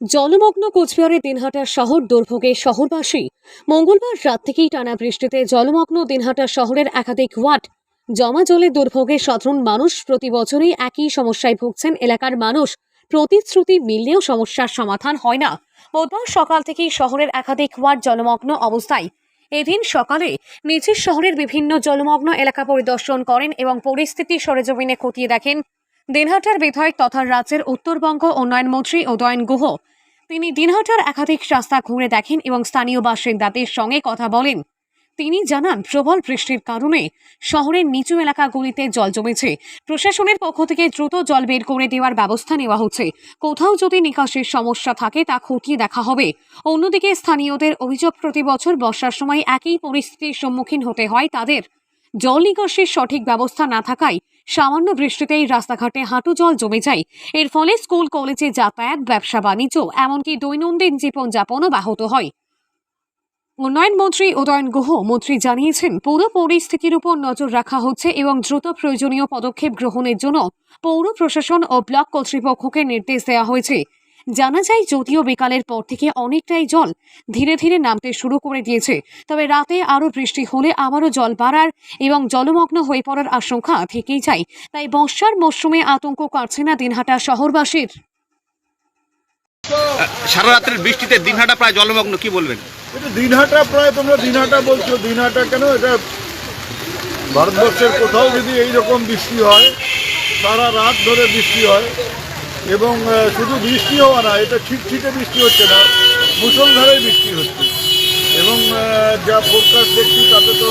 জলমগ্ন কোচবিহারের দিনহাটা শহর দুর্ভোগে শহরবাসী। মঙ্গলবার রাত থেকেই টানা বৃষ্টিতে জলমগ্ন দিনহাটা শহরের একাধিক ওয়ার্ড। জমা জলে দুর্ভোগে সাধারণ মানুষ। প্রতি বছরই একই সমস্যায় ভুগছেন এলাকার মানুষ। প্রতিশ্রুতি মিললেও সমস্যার সমাধান হয় না। বুধবার সকাল থেকেই শহরের একাধিক ওয়ার্ড জলমগ্ন অবস্থায়। এদিন সকালে নিচের শহরের বিভিন্ন জলমগ্ন এলাকা পরিদর্শন করেন এবং পরিস্থিতি সরেজমিনে খতিয়ে দেখেন দিনহাটার বিধায়ক তথা রাজ্যের উত্তরবঙ্গ উন্নয়ন মন্ত্রী উদয়ন গুহ। তিনি দিনহাটার একাধিক রাস্তা ঘুরে দেখেন এবং স্থানীয় বাসিন্দাদের সঙ্গে কথা বলেন। তিনি জানান, প্রবল বৃষ্টির কারণে শহরের নিচু এলাকাগুলিতে জল জমেছে। প্রশাসনের পক্ষ থেকে দ্রুত জল বের করে দেওয়ার ব্যবস্থা নেওয়া হচ্ছে। কোথাও যদি নিকাশির সমস্যা থাকে তা খতিয়ে দেখা হবে। অন্যদিকে স্থানীয়দের অভিযোগ, প্রতি বছর বর্ষার সময় একই পরিস্থিতির সম্মুখীন হতে হয় তাদের। জল নিকাশির সঠিক ব্যবস্থা না থাকায় সামান্য বৃষ্টিতেই রাস্তাঘাটে হাঁটু জল জমে যায়। এর ফলে স্কুল কলেজে যাতায়াত, ব্যবসা বাণিজ্য, এমনকি দৈনন্দিন জীবনযাপনও ব্যাহত হয়। উন্নয়ন মন্ত্রী উদয়ন গুহ মন্ত্রী জানিয়েছেন, পুরো পরিস্থিতির উপর নজর রাখা হচ্ছে এবং দ্রুত প্রয়োজনীয় পদক্ষেপ গ্রহণের জন্য পৌর প্রশাসন ও ব্লক কর্তৃপক্ষকে নির্দেশ দেওয়া হয়েছে। জানা যায়, যদিও বিকালের পর থেকে অনেকটাই জল ধীরে ধীরে নামতে শুরু করে দিয়েছে, তবে রাতে আরও বৃষ্টি হলে আবারও জল বাড়ার এবং জলমগ্ন হয়ে পড়ার আশঙ্কা থেকেই যায়। তাই বর্ষার মরশুমে আতঙ্ক কাটছে না দিনহাটা শহরবাসীর। সারা রাত্রের বৃষ্টিতে দিনহাটা প্রায় জলমগ্ন, কি বলবেন? এটা দিনহাটা প্রায়, তোমরা দিনহাটা বলছো, দিনহাটা কেন, এটা ভারতবর্ষের কোথাও যদি এইরকম বৃষ্টি হয়, সারা রাত ধরে বৃষ্টি হয় এবং শুধু বৃষ্টি হওয়া না, এটা ছিটছিটে বৃষ্টি হচ্ছে না, মুষলধারে বৃষ্টি হচ্ছে এবং যা ফোরকাস্ট দেখছি তাতে তো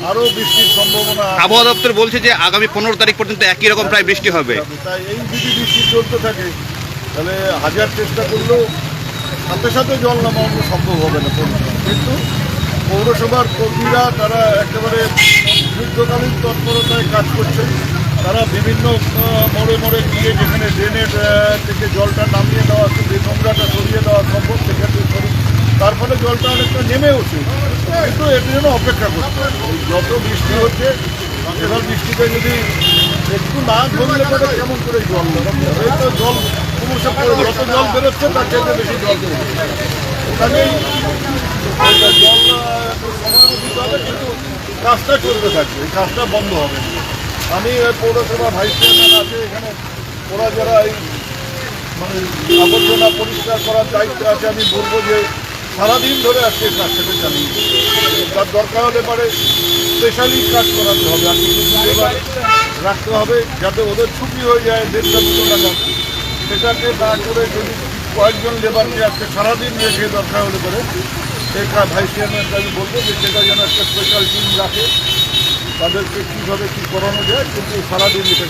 আরও বৃষ্টির সম্ভাবনা। আবহাওয়া দপ্তর বলছে যে আগামী 15 তারিখ পর্যন্ত একই রকম প্রায় বৃষ্টি হবে। তাই এই যদি বৃষ্টি চলতে থাকে তাহলে হাজার চেষ্টা করলেও সাথে সাথে জল নামানো সম্ভব হবে না। কিন্তু পৌরসভার কর্মীরা তারা একেবারে যুদ্ধকালীন তৎপরতায় কাজ করছেন। তারা বিভিন্ন মোড়ে মোড়ে গিয়ে যেখানে ড্রেনের থেকে জলটা নামিয়ে দেওয়া, নোংরাটা সরিয়ে দেওয়া সম্ভব সেখানে করি। তার ফলে জলটা অনেকটা নেমে ওঠে, কিন্তু এর জন্য অপেক্ষা করতে হবে। যত বৃষ্টি হচ্ছে, এবার বৃষ্টিতে যদি একটু না ঘুরলে পরে কেমন করে জল এই তো জল যত জল বেরোচ্ছে তার চেয়ে বেশি জল বেরোচ্ছে। ওখানেই জল সময় দিতে হবে, কিন্তু কাজটা চলতে থাকবে, এই কাজটা বন্ধ হবে না। আমি পৌরসভা ভাইস চেয়ারম্যান আছে এখানে, ওরা যারা এই মানে আবর্জনা পরিষ্কার করার দায়িত্ব আছে, আমি বলবো যে সারাদিন ধরে আজকে কাজটাকে চালিয়ে তার দরকার হলে পরে স্পেশালি কাজ করাতে হবে, আর কিছু লেবার রাখতে হবে যাতে ওদের ছুটি হয়ে যায় 1.5-2 টাকা। সেটাকে না করে যদি কয়েকজন লেবারকে আজকে সারাদিন রেখে দরকার হলে পরে সেই ভাইস চেয়ারম্যানকে আমি বলবো যে সেটা যেন একটা স্পেশাল টিম রাখে, তাদেরকে কীভাবে কী করানো যায়, কিন্তু সারাদিন এটা